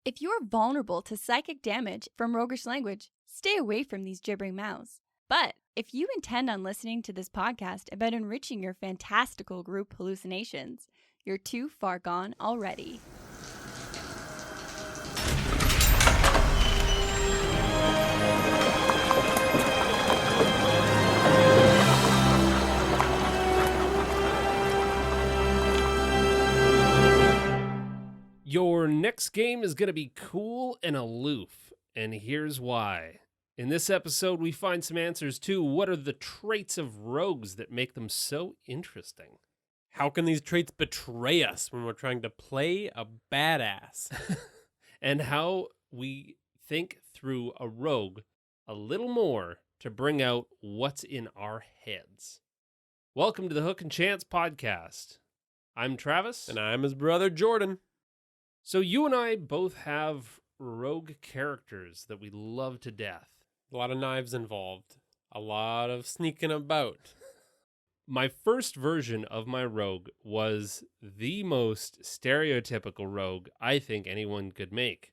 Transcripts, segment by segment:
If you're vulnerable to psychic damage from roguish language, stay away from these gibbering mouths. But if you intend on listening to this podcast about enriching your fantastical group hallucinations, you're too far gone already. Your next game is going to be cool and aloof, and here's why. In this episode, we find some answers to what are the traits of rogues that make them so interesting. How can these traits betray us when we're trying to play a badass? And how we think through a rogue a little more to bring out what's in our heads. Welcome to the Hook and Chance podcast. I'm Travis. And I'm his brother, Jordan. So you and I both have rogue characters that we love to death. A lot of knives involved. A lot of sneaking about. My first version of my rogue was the most stereotypical rogue I think anyone could make.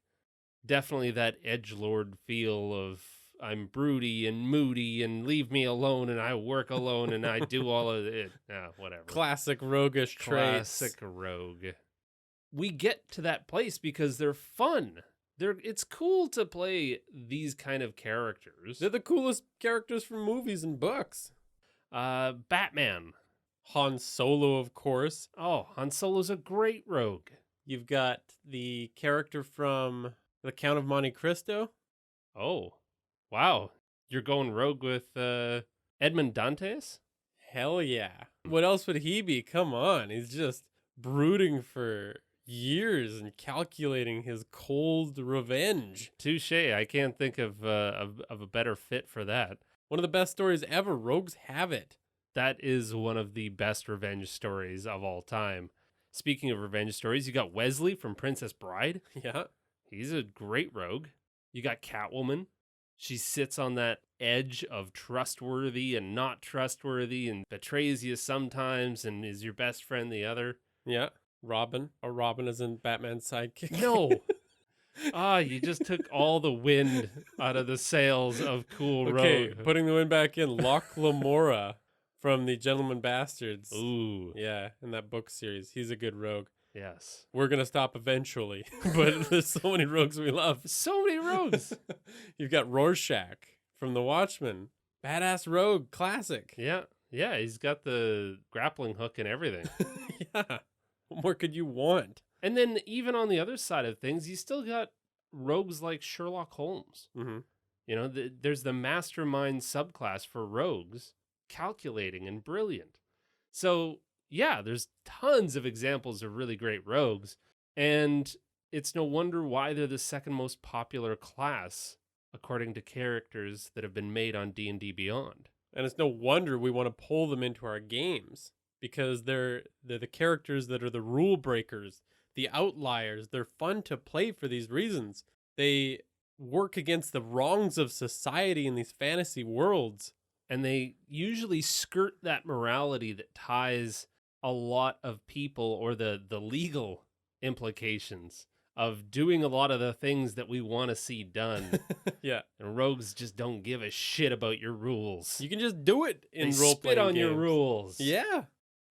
Definitely that edgelord feel of I'm broody and moody and leave me alone and I work alone and I do all of it. Whatever. Classic roguish traits. Classic rogue. We get to that place because they're fun. It's cool to play these kind of characters. They're the coolest characters from movies and books. Batman. Han Solo, of course. Oh, Han Solo's a great rogue. You've got the character from The Count of Monte Cristo. Oh, wow. You're going rogue with Edmond Dantes? Hell yeah. What else would he be? Come on. He's just brooding for years and calculating his cold revenge. Touche. I can't think of a better fit for that. One of the best stories ever. Rogues have it. That is one of the best revenge stories of all time. Speaking of revenge stories, you got Wesley from Princess Bride. Yeah. He's a great rogue. You got Catwoman. She sits on that edge of trustworthy and not trustworthy and betrays you sometimes and is your best friend the other. Yeah. Robin. Or Robin is in Batman's sidekick. No. You just took all the wind out of the sails of cool rogue. Putting the wind back in. Locke Lamora from the Gentleman Bastards. Ooh. Yeah, in that book series. He's a good rogue. Yes. We're going to stop eventually. But there's so many rogues we love. So many rogues. You've got Rorschach from The Watchmen. Badass rogue. Classic. Yeah. Yeah, he's got the grappling hook and everything. Yeah. What more could you want? And then even on the other side of things, you still got rogues like Sherlock Holmes. Mm-hmm. You know, there's the mastermind subclass for rogues, calculating and brilliant. So, yeah, there's tons of examples of really great rogues. And it's no wonder why they're the second most popular class, according to characters that have been made on D&D Beyond. And it's no wonder we want to pull them into our games. Because they're the characters that are the rule breakers, the outliers. They're fun to play for these reasons. They work against the wrongs of society in these fantasy worlds. And they usually skirt that morality that ties a lot of people or the legal implications of doing a lot of the things that we want to see done. Yeah. And rogues just don't give a shit about your rules. You can just do it in They role-playing spit on games. your rules. Yeah.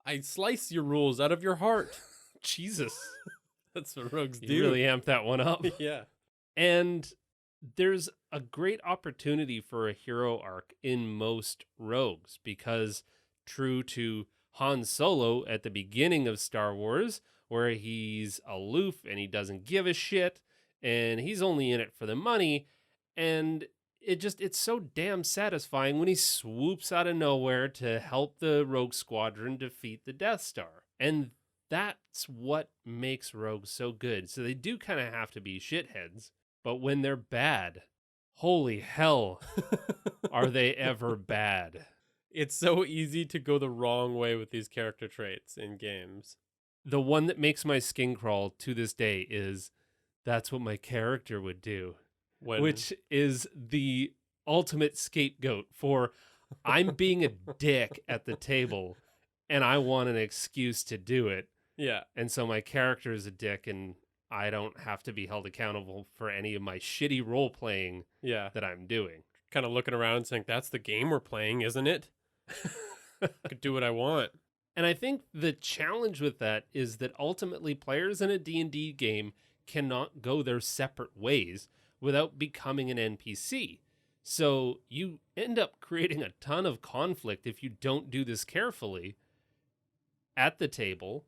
I slice your rules out of your heart. Jesus. That's what rogues do. You really amped that one up. Yeah. And there's a great opportunity for a hero arc in most rogues because true to Han Solo at the beginning of Star Wars, where he's aloof and he doesn't give a shit and he's only in it for the money, and it's so damn satisfying when he swoops out of nowhere to help the Rogue Squadron defeat the Death Star. And that's what makes rogues so good. So they do kind of have to be shitheads, but when they're bad, holy hell, are they ever bad? It's so easy to go the wrong way with these character traits in games. The one that makes my skin crawl to this day is that's what my character would do. Which is the ultimate scapegoat for I'm being a dick at the table and I want an excuse to do it. Yeah. And so my character is a dick and I don't have to be held accountable for any of my shitty role playing Yeah. that I'm doing. Kind of looking around and saying, that's the game we're playing, isn't it? I could do what I want. And I think the challenge with that is that ultimately players in a D&D game cannot go their separate ways without becoming an NPC. So you end up creating a ton of conflict if you don't do this carefully at the table,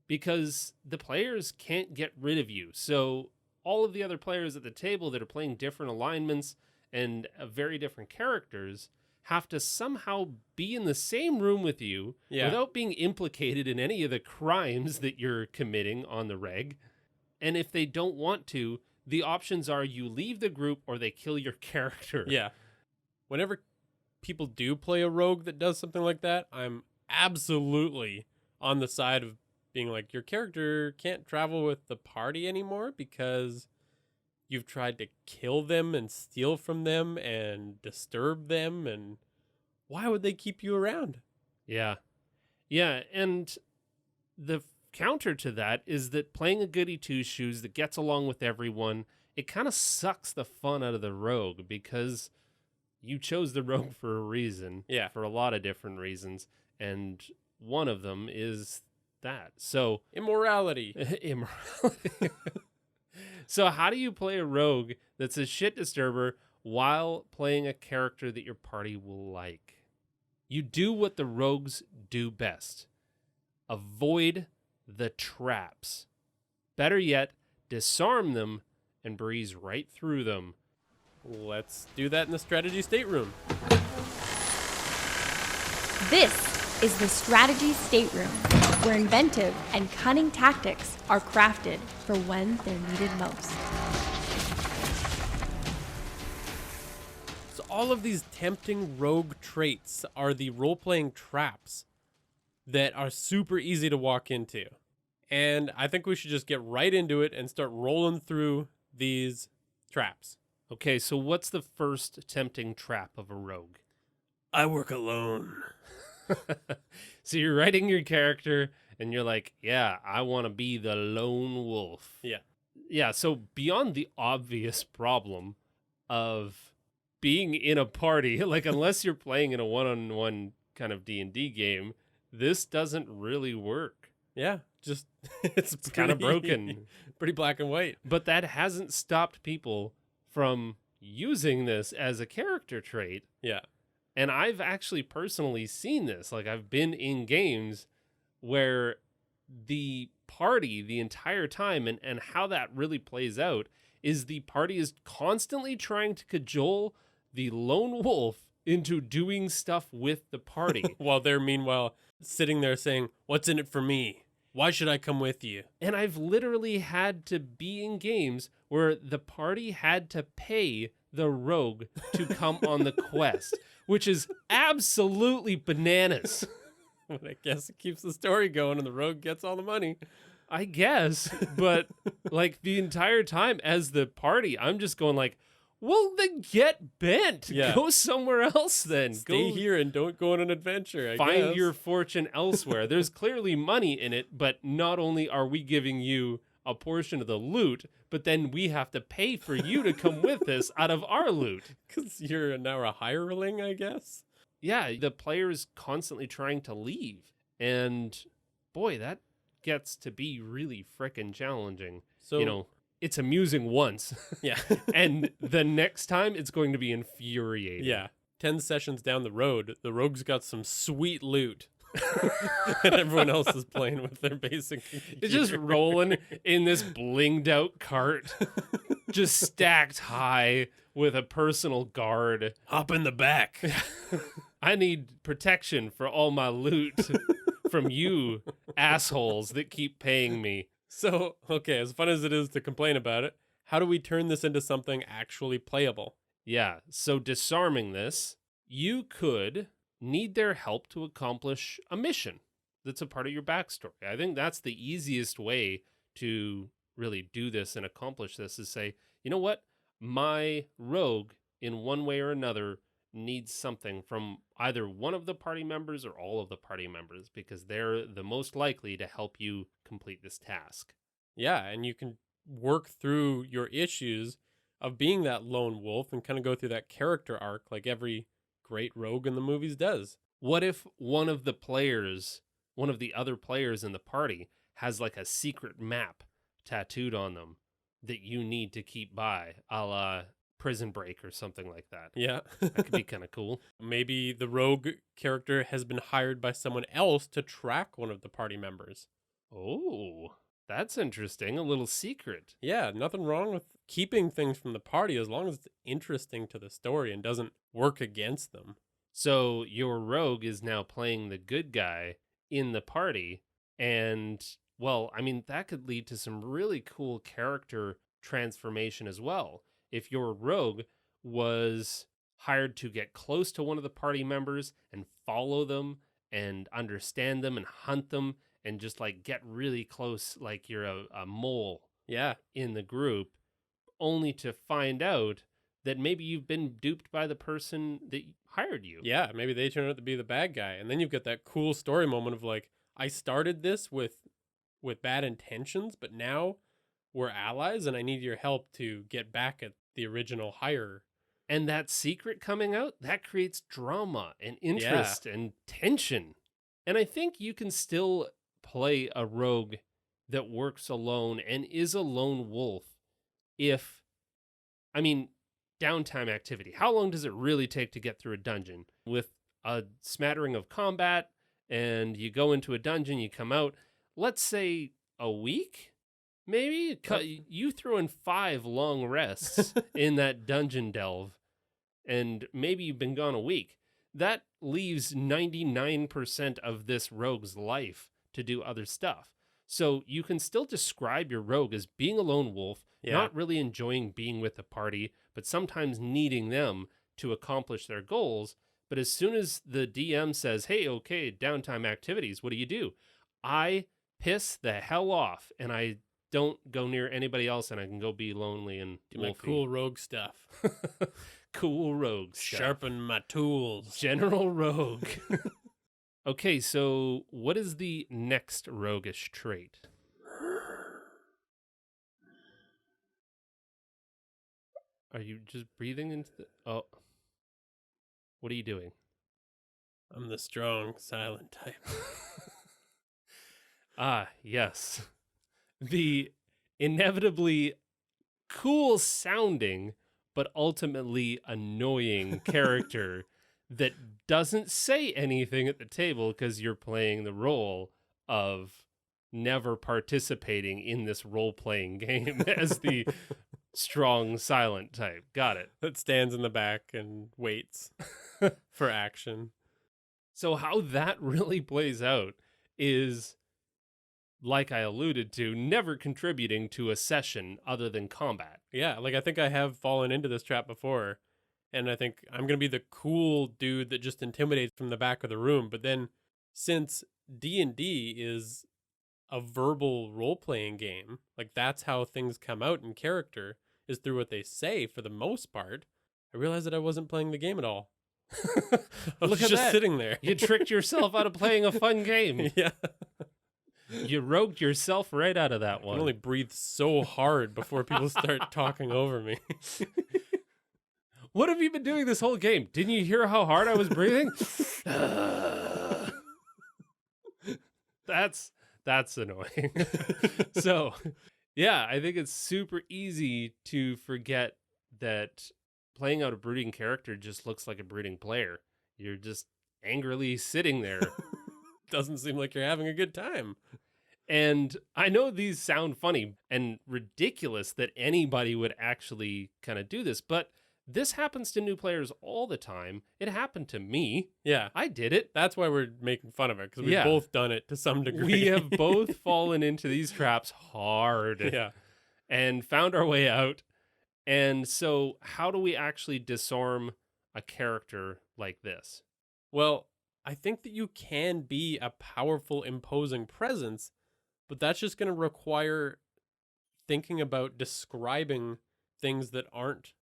because the players can't get rid of you. So all of the other players at the table that are playing different alignments and very different characters have to somehow be in the same room with you without being implicated in any of the crimes that you're committing on the reg. And if they don't want to, the options are you leave the group or they kill your character. Yeah. Whenever people do play a rogue that does something like that, I'm absolutely on the side of being like, your character can't travel with the party anymore because you've tried to kill them and steal from them and disturb them, and why would they keep you around? Yeah. Yeah, and the counter to that is that playing a goody two-shoes that gets along with everyone, it kind of sucks the fun out of the rogue, because you chose the rogue for a reason. Yeah. For a lot of different reasons, and one of them is that. So Immorality. immorality. So how do you play a rogue that's a shit disturber while playing a character that your party will like? You do what the rogues do best. Avoid the traps. Better yet, disarm them and breeze right through them. Let's do that in the strategy stateroom. This is the Strategy Stateroom, where inventive and cunning tactics are crafted for when they're needed most. So all of these tempting rogue traits are the role-playing traps that are super easy to walk into. And I think we should just get right into it and start rolling through these traps. Okay, so what's the first tempting trap of a rogue? I work alone. So you're writing your character and you're like, yeah, I want to be the lone wolf. Yeah. Yeah, so beyond the obvious problem of being in a party, like unless you're playing in a one-on-one kind of D&D game, this doesn't really work. Yeah, just it's kind of broken. Pretty black and white. But that hasn't stopped people from using this as a character trait. Yeah. And I've actually personally seen this. Like, I've been in games where the party the entire time, and how that really plays out is the party is constantly trying to cajole the lone wolf into doing stuff with the party. While they're meanwhile sitting there saying, what's in it for me? Why should I come with you? And I've literally had to be in games where the party had to pay the rogue to come on the quest, which is absolutely bananas. Well, I guess it keeps the story going and the rogue gets all the money. I guess, but like the entire time as the party, I'm just going like, well, then get bent. Yeah. Go somewhere else then. Stay Go here and don't go on an adventure, I find guess. your fortune elsewhere. There's clearly money in it, but not only are we giving you a portion of the loot, but then we have to pay for you to come with us out of our loot. Because you're now a hireling, I guess. Yeah, the player is constantly trying to leave. And boy, that gets to be really frickin' challenging. So, you know, it's amusing once. yeah. And the next time it's going to be infuriating. Yeah. 10 sessions down the road, the rogue's got some sweet loot. And everyone else is playing with their basic computer. It's just rolling in this blinged out cart, just stacked high with a personal guard. Hop in the back. I need protection for all my loot from you assholes that keep paying me. So, okay, as fun as it is to complain about it, how do we turn this into something actually playable? Yeah, so disarming this, you could need their help to accomplish a mission that's a part of your backstory. I think that's the easiest way to really do this and accomplish this, is say, you know what? My rogue, in one way or another, needs something from either one of the party members or all of the party members, because they're the most likely to help you complete this task. Yeah, and you can work through your issues of being that lone wolf and kind of go through that character arc like every great rogue in the movies does. What if one of the other players in the party has like a secret map tattooed on them that you need to keep by, a la Prison Break or something like that? Yeah. That could be kind of cool. Maybe the rogue character has been hired by someone else to track one of the party members. Oh, that's interesting. A little secret. Yeah, nothing wrong with keeping things from the party as long as it's interesting to the story and doesn't work against them. So your rogue is now playing the good guy in the party. And, well, I mean, that could lead to some really cool character transformation as well. If your rogue was hired to get close to one of the party members and follow them and understand them and hunt them and just like get really close, like you're a mole Yeah. in the group, only to find out that maybe you've been duped by the person that hired you. Yeah, maybe they turn out to be the bad guy. And then you've got that cool story moment of like, I started this with bad intentions, but now we're allies and I need your help to get back at the original hirer. And that secret coming out, that creates drama and interest and tension. And I think you can still play a rogue that works alone and is a lone wolf if, I mean, downtime activity. How long does it really take to get through a dungeon? With a smattering of combat and you go into a dungeon, you come out, let's say a week? Maybe you throw in 5 long rests in that dungeon delve, and maybe you've been gone a week. That leaves 99% of this rogue's life to do other stuff. So you can still describe your rogue as being a lone wolf, not really enjoying being with the party, but sometimes needing them to accomplish their goals. But as soon as the DM says, hey, okay, downtime activities, what do? I piss the hell off and I don't go near anybody else and I can go be lonely and do my wolfy. cool rogue stuff. Cool rogue stuff. Sharpen my tools. General Rogue. Okay, so what is the next roguish trait? Are you just breathing into the... Oh. What are you doing? I'm the strong, silent type. Ah, yes. The inevitably cool sounding, but ultimately annoying character that doesn't say anything at the table because you're playing the role of never participating in this role-playing game as the strong, silent type. Got it. That stands in the back and waits for action. So how that really plays out is, like I alluded to, never contributing to a session other than combat. Yeah, like I think I have fallen into this trap before, and I think I'm going to be the cool dude that just intimidates from the back of the room. But then since D&D is a verbal role-playing game, like that's how things come out in character, is through what they say for the most part, I realized that I wasn't playing the game at all. I was Look at just that. sitting there. You tricked yourself out of playing a fun game. Yeah. You rogued yourself right out of that I one. can only breathe so hard before people start talking over me. What have you been doing this whole game? Didn't you hear how hard I was breathing? That's annoying. So, yeah, I think it's super easy to forget that playing out a brooding character just looks like a brooding player. You're just angrily sitting there. Doesn't seem like you're having a good time. And I know these sound funny and ridiculous that anybody would actually kind of do this, but this happens to new players all the time. It happened to me. Yeah. I did it. That's why we're making fun of it, because we've Yeah. both done it to some degree. We have both fallen into these traps hard Yeah. and found our way out. And so how do we actually disarm a character like this? Well, I think that you can be a powerful, imposing presence, but that's just going to require thinking about describing things that aren't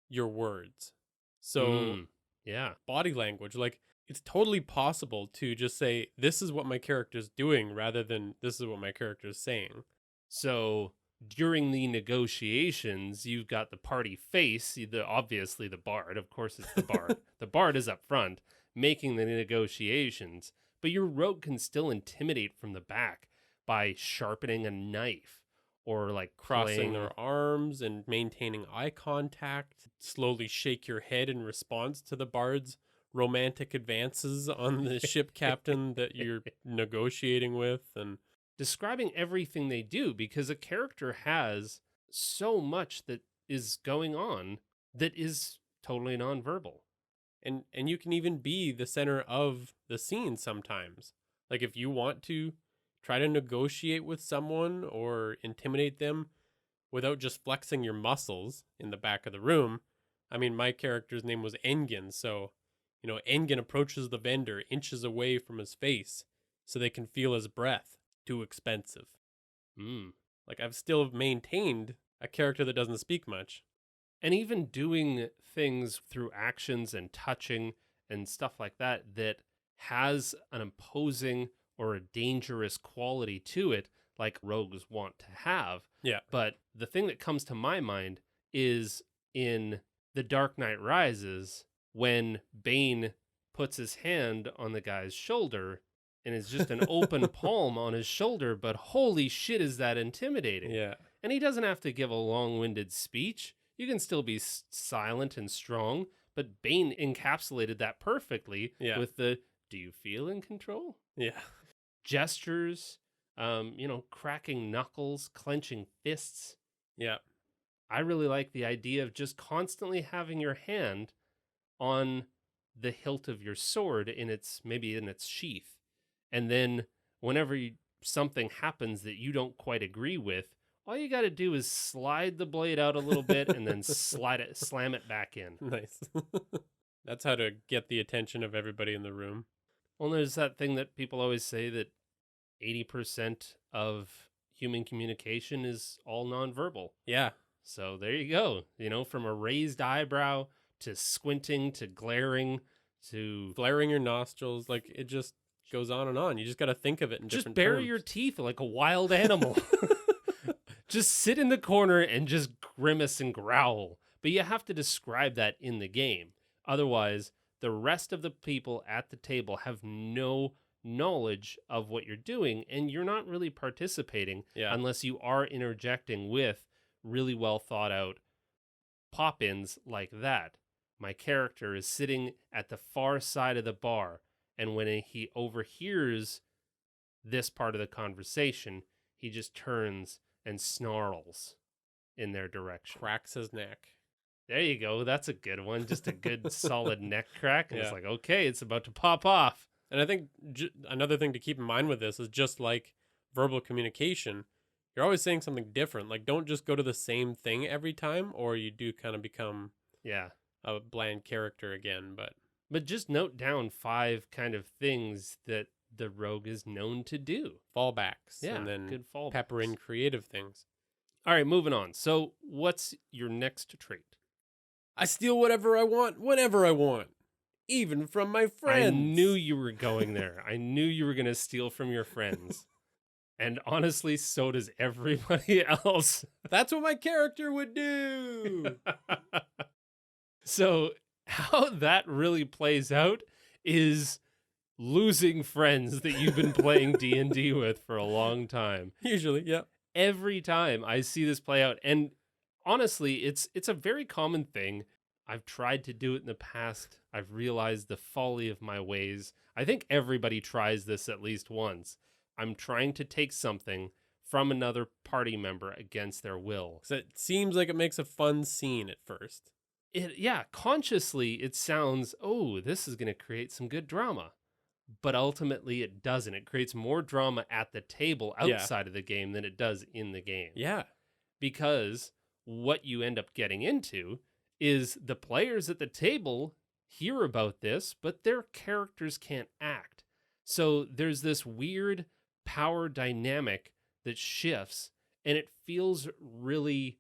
your words. So, yeah, body language, like it's totally possible to just say, this is what my character's doing rather than this is what my character's saying. So during the negotiations, you've got the party face, obviously the bard. Of course, it's the bard. The bard is up front making the negotiations, but your rogue can still intimidate from the back by sharpening a knife or like crossing their arms and maintaining eye contact, slowly shake your head in response to the bard's romantic advances on the ship captain that you're negotiating with, and describing everything they do, because a character has so much that is going on that is totally nonverbal. And you can even be the center of the scene sometimes. Like if you want to try to negotiate with someone or intimidate them without just flexing your muscles in the back of the room. I mean, my character's name was Engen, so, you know, Engen approaches the vendor inches away from his face so they can feel his breath. Too expensive. Like, I've still maintained a character that doesn't speak much. And even doing things through actions and touching and stuff like that that has an imposing or a dangerous quality to it, like rogues want to have. Yeah. But the thing that comes to my mind is in The Dark Knight Rises, when Bane puts his hand on the guy's shoulder and it's just an open palm on his shoulder, but holy shit, is that intimidating. Yeah. And he doesn't have to give a long-winded speech. You can still be silent and strong, but Bane encapsulated that perfectly with the, do you feel in control? Yeah. Gestures, cracking knuckles, clenching fists. Yeah. I really like the idea of just constantly having your hand on the hilt of your sword in its sheath. And then whenever something happens that you don't quite agree with, all you got to do is slide the blade out a little bit and then slam it back in. Nice. That's how to get the attention of everybody in the room. Well, there's that thing that people always say that 80% of human communication is all nonverbal. Yeah. So there you go. You know, from a raised eyebrow to squinting to glaring to flaring your nostrils. Like, it just goes on and on. You just got to think of it in different terms. Just bury your teeth like a wild animal. Just sit in the corner and just grimace and growl. But you have to describe that in the game. Otherwise, the rest of the people at the table have no knowledge of what you're doing, and you're not really participating unless you are interjecting with really well thought out pop-ins like that. My character is sitting at the far side of the bar, and when he overhears this part of the conversation, he just turns and snarls in their direction. Cracks his neck. There you go. That's a good one. Just a good solid neck crack. And it's like, okay, it's about to pop off. And I think another thing to keep in mind with this is just like verbal communication, you're always saying something different. Like, don't just go to the same thing every time, or you do kind of become a bland character again. But just note down 5 kind of things that the rogue is known to do. Fallbacks. Yeah, and then good fallbacks. Pepper in creative things. All right, moving on. So what's your next trait? I steal whatever I want, whenever I want. Even from my friends. I knew you were going there. I knew you were going to steal from your friends. And honestly, so does everybody else. That's what my character would do. So how that really plays out is losing friends that you've been playing D&D with for a long time. Usually, yeah. Every time I see this play out, and honestly, it's a very common thing. I've tried to do it in the past. I've realized the folly of my ways. I think everybody tries this at least once. I'm trying to take something from another party member against their will. So it seems like it makes a fun scene at first. Consciously it sounds, oh, this is going to create some good drama. But ultimately it doesn't. It creates more drama at the table outside of the game than it does in the game. Yeah. Because what you end up getting into is the players at the table hear about this, but their characters can't act. So there's this weird power dynamic that shifts, and it feels really,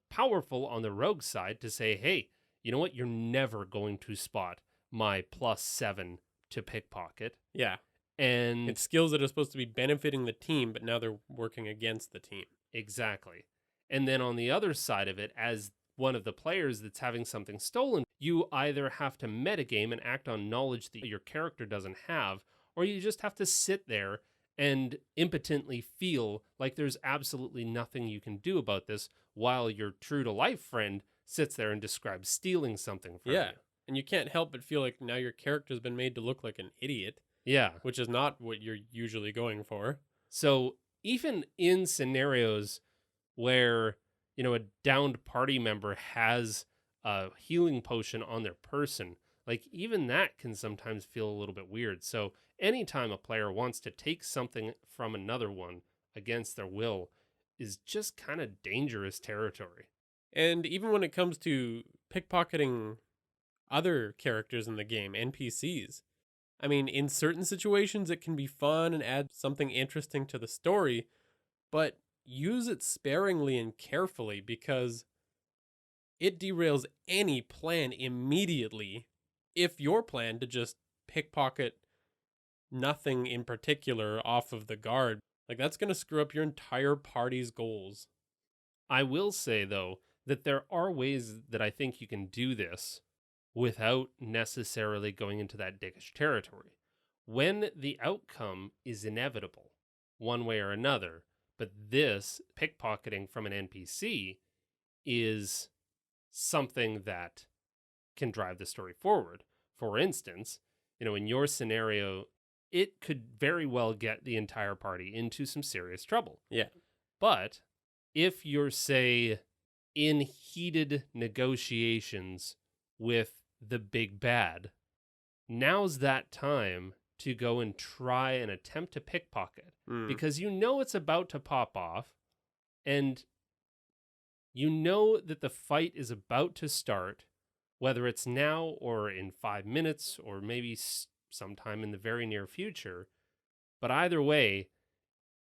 powerful on the rogue side to say, hey, you know what? You're never going to spot my +7 to pickpocket. Yeah. And it's skills that are supposed to be benefiting the team, but now they're working against the team. Exactly. And then on the other side of it, as one of the players that's having something stolen, you either have to metagame and act on knowledge that your character doesn't have, or you just have to sit there and impotently feel like there's absolutely nothing you can do about this while your true to life friend sits there and describes stealing something from Yeah. you. And you can't help but feel like now your character's been made to look like an idiot, Yeah. which is not what you're usually going for. So even in scenarios where, a downed party member has a healing potion on their person, like even that can sometimes feel a little bit weird. So anytime a player wants to take something from another one against their will is just kind of dangerous territory. And even when it comes to pickpocketing other characters in the game, NPCs, I mean, in certain situations, it can be fun and add something interesting to the story, but use it sparingly and carefully because it derails any plan immediately if your plan to just pickpocket nothing in particular off of the guard. Like, that's going to screw up your entire party's goals. I will say, though, that there are ways that I think you can do this without necessarily going into that dickish territory. When the outcome is inevitable, one way or another, but this pickpocketing from an NPC is something that can drive the story forward. For instance, in your scenario, it could very well get the entire party into some serious trouble. Yeah. But if you're, say, in heated negotiations with the big bad, now's that time to go and try and attempt to pickpocket because it's about to pop off and that the fight is about to start, whether it's now or in 5 minutes or maybe sometime in the very near future. But either way,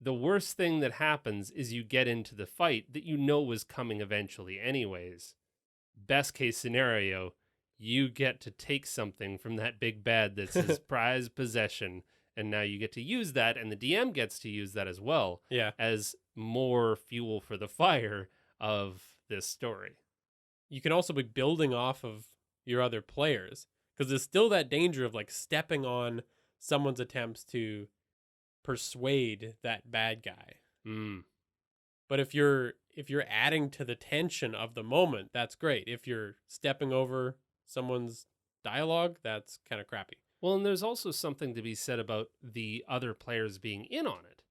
the worst thing that happens is you get into the fight that was coming eventually anyways. Best case scenario, you get to take something from that big bad that's his prized possession, and now you get to use that, and the DM gets to use that as well, as more fuel for the fire of this story. You can also be building off of your other players, because there's still that danger of like stepping on someone's attempts to persuade that bad guy. But if you're adding to the tension of the moment, that's great. If you're stepping over someone's dialogue, that's kind of crappy. Well, and there's also something to be said about the other players being in on it.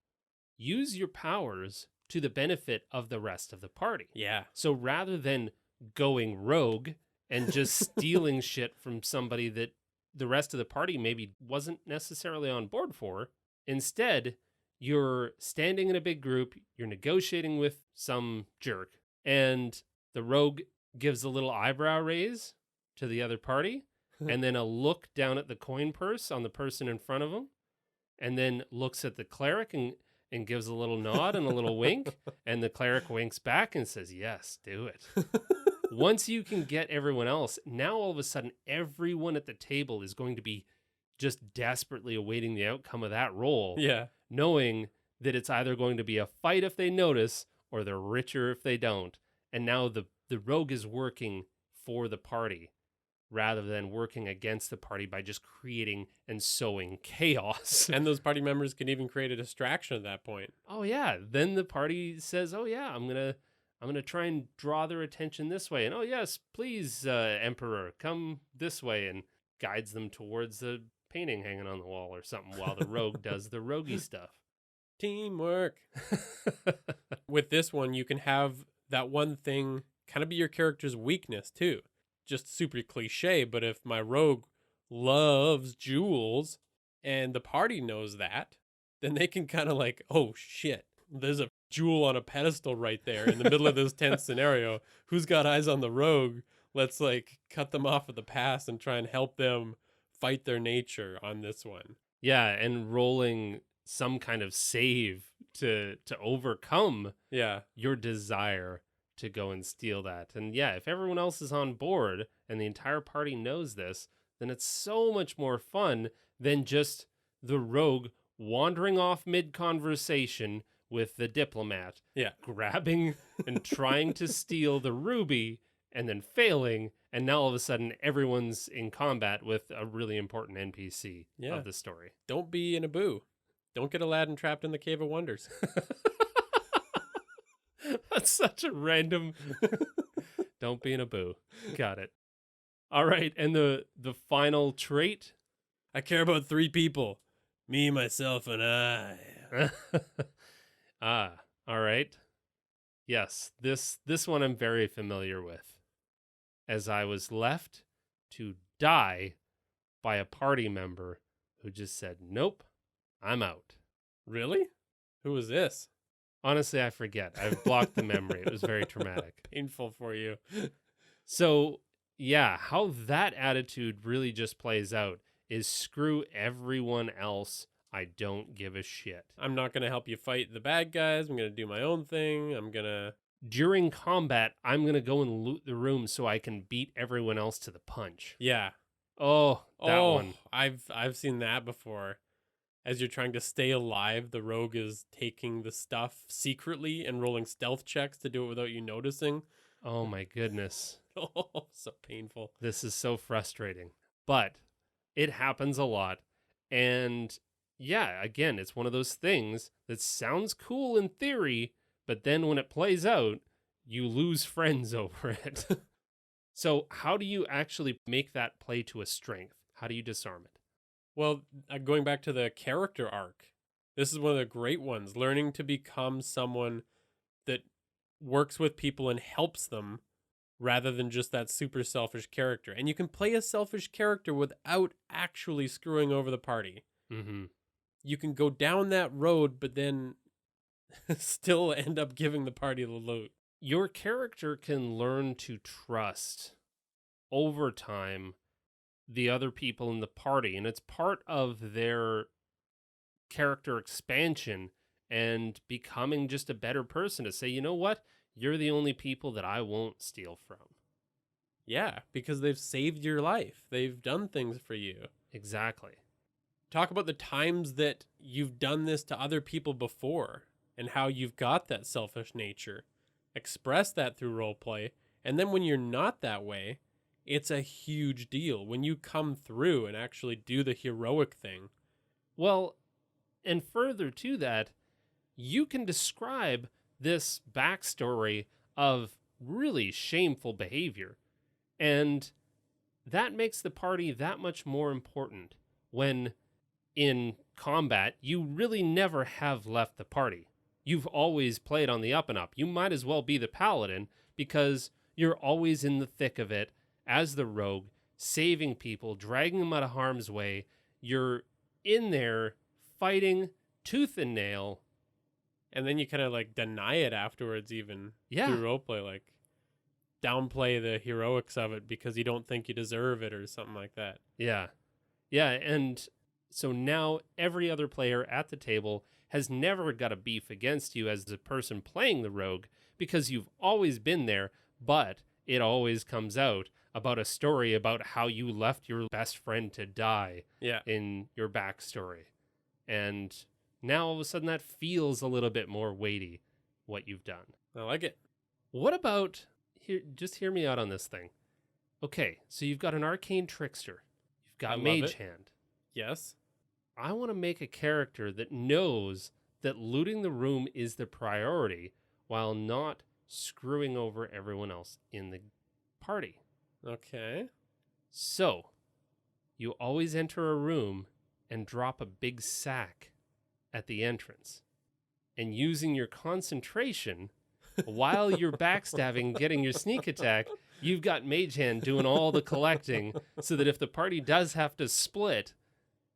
Use your powers to the benefit of the rest of the party. Yeah. So rather than going rogue and just stealing shit from somebody that the rest of the party maybe wasn't necessarily on board for, instead, you're standing in a big group, you're negotiating with some jerk, and the rogue gives a little eyebrow raise to the other party, and then a look down at the coin purse on the person in front of him, and then looks at the cleric and gives a little nod and a little wink, and the cleric winks back and says, yes, do it. Once you can get everyone else, now all of a sudden everyone at the table is going to be just desperately awaiting the outcome of that roll. Yeah. Knowing that it's either going to be a fight if they notice or they're richer if they don't. And now the rogue is working for the party rather than working against the party by just creating and sowing chaos. And those party members can even create a distraction at that point. Oh yeah, then the party says, "Oh yeah, I'm going to try and draw their attention this way." And "Oh yes, please Emperor, come this way," and guides them towards the painting hanging on the wall or something while the rogue does the roguey stuff. Teamwork. With this one, you can have that one thing kind of be your character's weakness too. Just super cliche, but if my rogue loves jewels and the party knows that, then they can kind of like, oh shit, there's a jewel on a pedestal right there in the middle of this tense scenario. Who's got eyes on the rogue? Let's like cut them off of the pass and try and help them fight their nature on this one. Yeah, and rolling some kind of save to overcome your desire to go and steal that. And yeah, if everyone else is on board and the entire party knows this, then it's so much more fun than just the rogue wandering off mid-conversation with the diplomat, Yeah. grabbing and trying to steal the ruby and then failing. And now all of a sudden everyone's in combat with a really important NPC Yeah. of the story. Don't be in a boo. Don't get Aladdin trapped in the Cave of Wonders. That's such a random. Don't be in a boo. Got it. All right. And the final trait. I care about 3 people. Me, myself, and I. All right. Yes, this one I'm very familiar with, as I was left to die by a party member who just said, "Nope, I'm out." Really? Who was this? Honestly, I forget. I've blocked the memory. It was very traumatic. Painful for you. So, yeah, how that attitude really just plays out is screw everyone else. I don't give a shit. I'm not going to help you fight the bad guys. I'm going to do my own thing. I'm going to... During combat, I'm going to go and loot the room so I can beat everyone else to the punch. Yeah. Oh, that one. I've seen that before. As you're trying to stay alive, the rogue is taking the stuff secretly and rolling stealth checks to do it without you noticing. Oh my goodness. Oh, so painful. This is so frustrating. But it happens a lot. And yeah, again, it's one of those things that sounds cool in theory, but then when it plays out, you lose friends over it. So how do you actually make that play to a strength? How do you disarm it? Well, going back to the character arc, this is one of the great ones. Learning to become someone that works with people and helps them rather than just that super selfish character. And you can play a selfish character without actually screwing over the party. Mm-hmm. You can go down that road, but then still end up giving the party the loot. Your character can learn to trust over time the other people in the party, and it's part of their character expansion and becoming just a better person to say, you know what? You're the only people that I won't steal from. Yeah, because they've saved your life. They've done things for you. Exactly. Talk about the times that you've done this to other people before and how you've got that selfish nature. Express that through roleplay. And then when you're not that way, it's a huge deal when you come through and actually do the heroic thing. Well, and further to that, you can describe this backstory of really shameful behavior. And that makes the party that much more important when in combat, you really never have left the party. You've always played on the up and up. You might as well be the paladin because you're always in the thick of it as the rogue, saving people, dragging them out of harm's way. You're in there fighting tooth and nail. And then you kind of like deny it afterwards even Yeah. through roleplay, like downplay the heroics of it because you don't think you deserve it or something like that. Yeah. Yeah, and so now every other player at the table has never got a beef against you as the person playing the rogue because you've always been there, but it always comes out about a story about how you left your best friend to die in your backstory. And now all of a sudden that feels a little bit more weighty, what you've done. I like it. What about, here? Just hear me out on this thing. Okay, so you've got an arcane trickster. You've got Mage Hand. Yes. I want to make a character that knows that looting the room is the priority while not screwing over everyone else in the party. Okay. So, you always enter a room and drop a big sack at the entrance. And using your concentration, while you're backstabbing, getting your sneak attack, you've got Mage Hand doing all the collecting so that if the party does have to split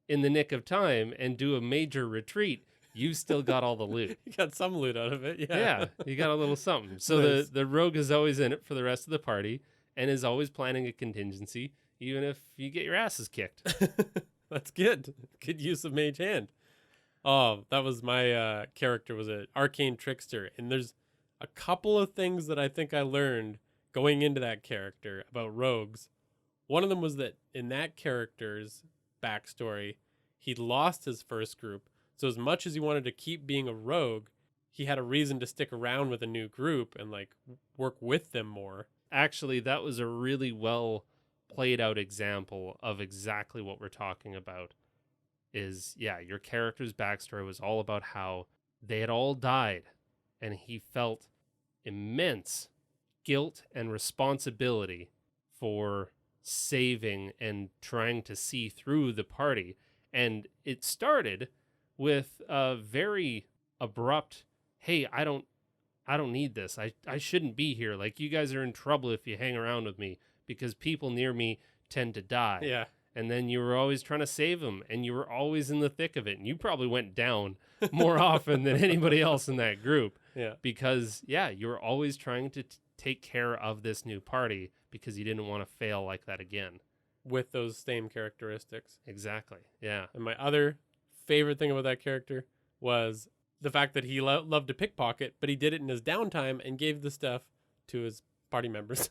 in the nick of time and do a major retreat, you still got all the loot. You got some loot out of it, yeah. Yeah, you got a little something. So Nice. the rogue is always in it for the rest of the party and is always planning a contingency, even if you get your asses kicked. That's good. Good use of Mage Hand. Oh, that was my character was an arcane trickster. And there's a couple of things that I think I learned going into that character about rogues. One of them was that in that character's backstory, he lost his first group. So as much as he wanted to keep being a rogue, he had a reason to stick around with a new group and like work with them more. Actually, that was a really well played out example of exactly what we're talking about. Is, yeah, your character's backstory was all about how they had all died, and he felt immense guilt and responsibility for saving and trying to see through the party. And it started with a very abrupt, hey, I don't need this. I shouldn't be here. Like, you guys are in trouble if you hang around with me because people near me tend to die. Yeah. And then you were always trying to save them, and you were always in the thick of it. And you probably went down more often than anybody else in that group. Yeah. Because, yeah, you were always trying to take care of this new party because you didn't want to fail like that again. With those same characteristics. Exactly. Yeah. And my other favorite thing about that character was the fact that he loved to pickpocket, but he did it in his downtime and gave the stuff to his party members.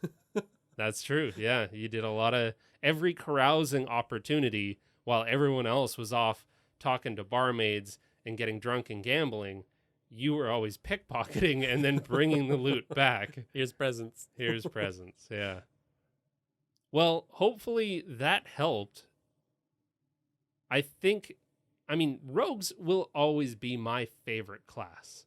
That's true. Yeah. You did a lot of every carousing opportunity while everyone else was off talking to barmaids and getting drunk and gambling. You were always pickpocketing and then bringing the loot back. Here's presents. Here's presents. Yeah. Well, hopefully that helped. I mean, rogues will always be my favorite class.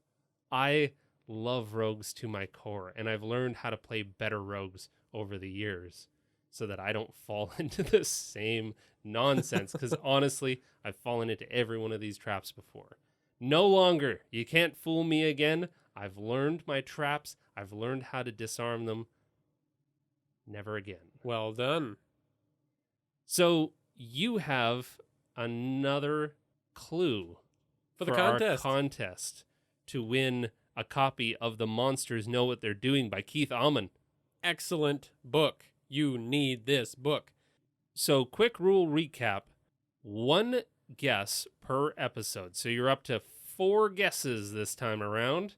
I love rogues to my core, and I've learned how to play better rogues over the years so that I don't fall into the same nonsense. Because honestly, I've fallen into every one of these traps before. No longer. You can't fool me again. I've learned my traps. I've learned how to disarm them. Never again. Well done. So you have another clue For the our contest. contest to win a copy of The Monsters Know What They're Doing by Keith Allman. Excellent book. You need this book. So quick rule recap. 1 guess per episode. So you're up to 4 guesses this time around.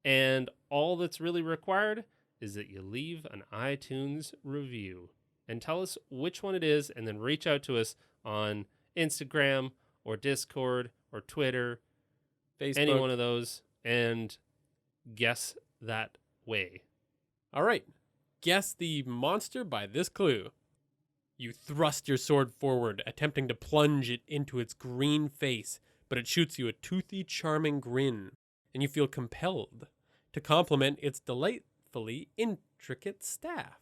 And all that's really required is that you leave an iTunes review and tell us which one it is, and then reach out to us on Instagram or Discord or Twitter, Facebook. any one of those, and guess that way. All right. Guess the monster by this clue. You thrust your sword forward, attempting to plunge it into its green face, but it shoots you a toothy, charming grin, and you feel compelled to compliment its delightfully intricate staff.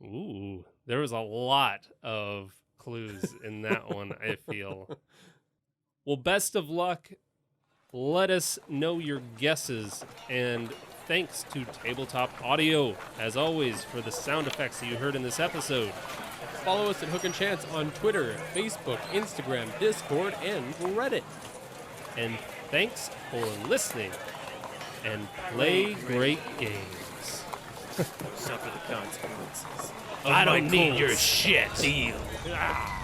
Ooh, there was a lot of clues in that one, I feel. Well, best of luck. Let us know your guesses, and thanks to Tabletop Audio, as always, for the sound effects that you heard in this episode. Follow us at Hook and Chance on Twitter, Facebook, Instagram, Discord, and Reddit. And thanks for listening, and play great games. Suffer the consequences. I don't need your shit. Deal. Ah.